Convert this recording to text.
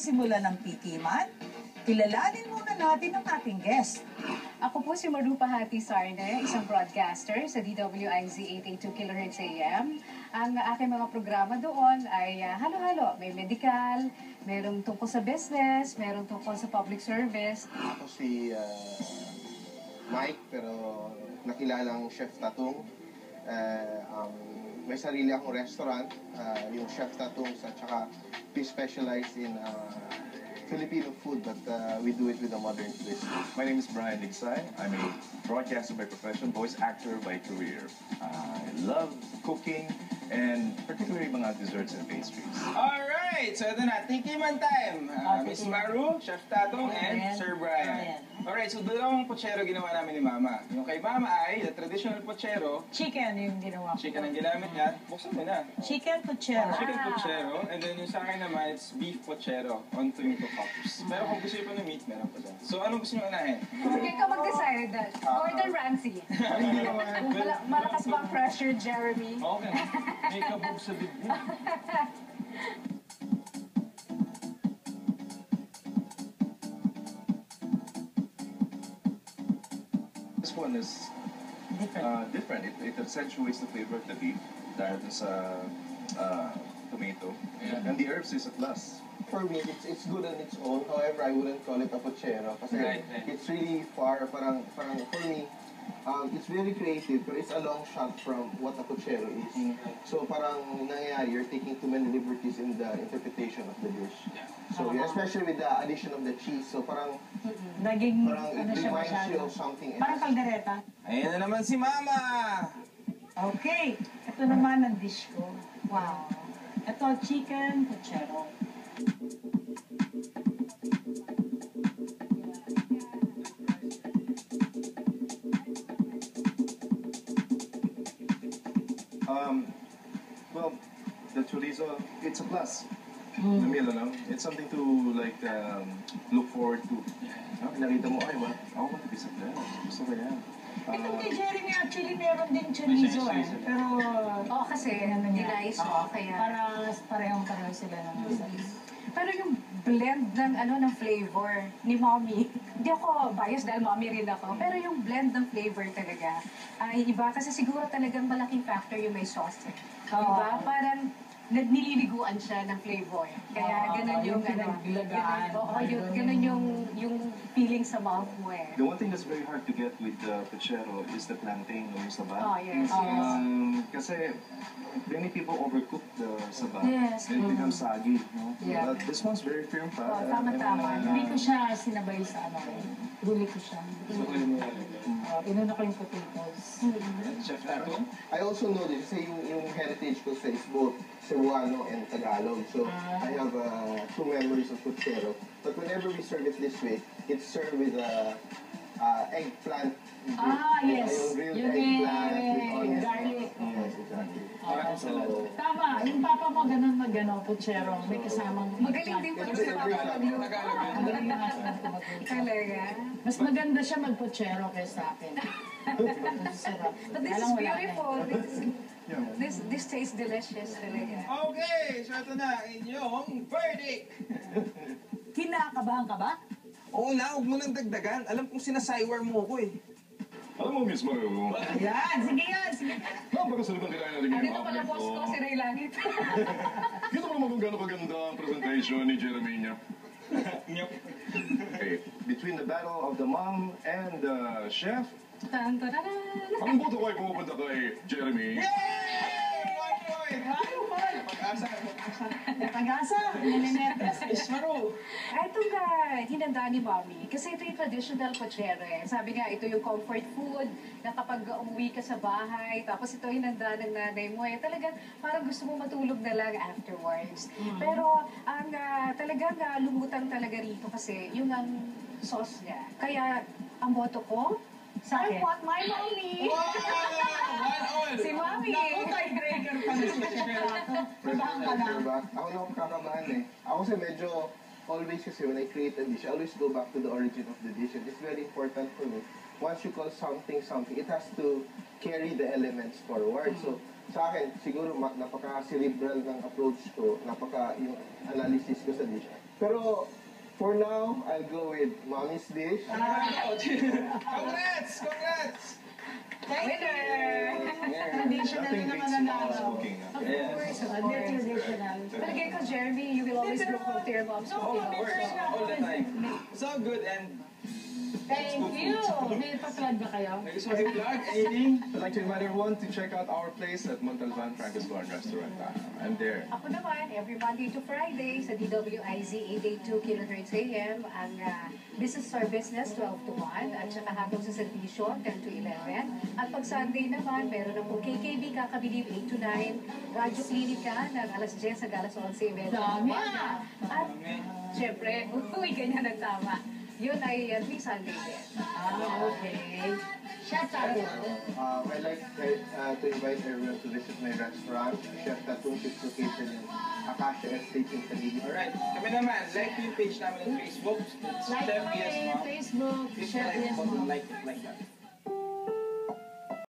simulan ng tikiman, kilalanin muna natin ang ating guest. Ako po si Maru Pahati Sarne, isang broadcaster sa DWIZ 882 kHz AM. Ang aking mga programa doon ay halo-halo. May medical, merong tungkol sa business, merong tungkol sa public service. Ako si Mike, pero nakilalang Chef Tatong. May sarili akong restaurant, yung Chef Tatong, at saka we specialize in Filipino food, but we do it with a modern twist. My name is Brian Ligsay. I'm a broadcaster by profession, voice actor by career. I love cooking, and particularly mga desserts and pastries. Alright, so ito na, tikiman time. Miss Maru, Chef Tatong, and Sir Brian. Alright, so dalawang pochero ginawa namin ni Mama. Yung kay Mama ay, the traditional pochero. Chicken yung ginawa ko. Chicken ang ginamit niya. Buksan mo na. Chicken pochero. Chicken pochero. And then yung sa akin naman, it's beef pochero on tomato cups. Pero kung gusto nyo pa ng meat, meron pa dyan. So anong gusto nyo unahin? Okay ka mag-decide. Gordon Ramsay. Hindi naman. Malakas ba ang pressure, Jeremy? Okay. May kabog sa bibig. This one is different. It accentuates the flavor of the beef dahil dun sa tomato. And the herbs is a plus. For me, it's good on its own. However, I wouldn't call it a pochero kasi it's really far, parang for me, it's very creative, but it's a long shot from what a pochero is. So parang nangyayari, you're taking too many liberties in the interpretation of the dish. So yeah, especially with the addition of the cheese, so parang Naging, it siya reminds you masyado. of something Parang else. kaldereta. Ayan na naman si Mama! Okay, ito naman ang dish ko. Wow. Ito, chicken pochero. Well, the chorizo, it's a plus. The meal, no? It's something to like look forward to. Nakita mo, ay, ako mag-isip na. Gusto ko yan. Ito kay Jeremy, actually, meron din chorizo Pero, Oo, kasi dinais mo, kaya... Parehong-pareho sila ng size. Pero yung blend ng ng flavor ni Mommy, hindi ako biased dahil Mommy rin ako, pero yung blend ng flavor talaga ay iba kasi siguro talagang malaking factor yung may sauce. Diba? Parang nililiguan siya ng flavor. Kaya ganun yung pinaglagaan. Ganun yung feeling sa mouth mo eh. The one thing that's very hard to get with the pochero is the plantain o yung saba. Oh, yes. Kasi many people overcook the saba. Yes. And it becomes soggy. No? Yeah. But this one's very firm pa. Tama-tama. Hindi ko siya sinabay sa huli ko siya. Inuna ko yung potatoes. Chef Tatong? I also know this, kasi yung heritage ko sa is both Cebuano and Tagalog. So I have two memories of pochero. But whenever we serve it this way, it's served with eggplant. Yes. Yung grilled Yung eggplant with onions. garlic. Yes, exactly. So, Tama. Yung papa mo ganun pochero. May kasamang... Magaling din pala sa Tagalog. Magaling na nga sa magluto. Talaga. Mas maganda siya mag-pochero kaysa akin. Mas sarap. But this is Alam, wala na beautiful. This tastes delicious talaga. Okay, so ito na inyong verdict! Kinakabahan ka ba? Oo na, huwag mo nang dagdagan. Alam kong sinasaiwar mo ko eh. Alam mo, Miss Maru, Yan. Sige yan. Sige. napakasalip ang kailangan natin Dito pala boss ko, si Ray Langit. Kita mo naman kung gano'ng kaganda ang presentation ni Jeremy niya. Okay, between the battle of the mom and the chef, Tan, tan, tan, tan. ang boto ko ay pumupunta kay Jeremy. Yay! 1 point! Pag-asa. Pag-asa. Nilinetas. Ismaro. Ito nga, hinanda ni Mommy. Kasi ito yung traditional pochero eh. Sabi nga, ito yung comfort food na kapag umuwi ka sa bahay, tapos ito hinanda ng nanay mo eh. Talagang parang gusto mo matulog na lang afterwards. Pero ang talagang lumutang talaga rito kasi yung ang sauce niya. Kaya ang boto ko, Sa I akin. want my mommy! Wow! 1 all! Si Mommy! Naku, tiebreaker pa na si Chef Tato. Trabahan ka lang. Diba? Ako naman kakabahan eh. Ako kasi medyo, always kasi when I create a dish, I always go back to the origin of the dish. And it's very important for me. Once you call something something, it has to carry the elements forward. So, sa akin, siguro napaka-cerebral ng approach ko, yung analysis ko sa dish. Pero, for now, I'll go with Mommy's dish. Congrats! Congrats! Winner! Traditional Nothing na beats naman mom's nanalo. cooking. Of course, of course. Traditional. Talaga ikaw, Jeremy, you will always look forward to your mom's Oh, cooking of course. also. All the time. So good and Thank you. May pa-plug ba kayo? may gusto kayo plug? Anything? I'd like to invite everyone to check out our place at Montalban Franco's Bar and Restaurant. I'm there. Ako naman, every Monday to Friday sa DWIZ 882 kHz AM, ang Business to Our Business 12 to 1, at saka hanggang sa servisyo 10 to 11. At pag Sunday naman, meron na po KKB Kakabilib 8 to 9, Radyo Klinika ng alas 10 hanggang alas 11. Dami ah. At syempre, uy, ganyan ang tama. Yun ay every Sunday din. Okay. Shout out. I'd like to invite everyone to visit my restaurant, Chef Tattoo, is located in Acacia Estate in Taguig. Alright. Kami naman, like yung page namin ng Facebook. It's Like Chef mo Yes eh, Mom. Facebook, Please Chef like Yes button, Mom. like it like that.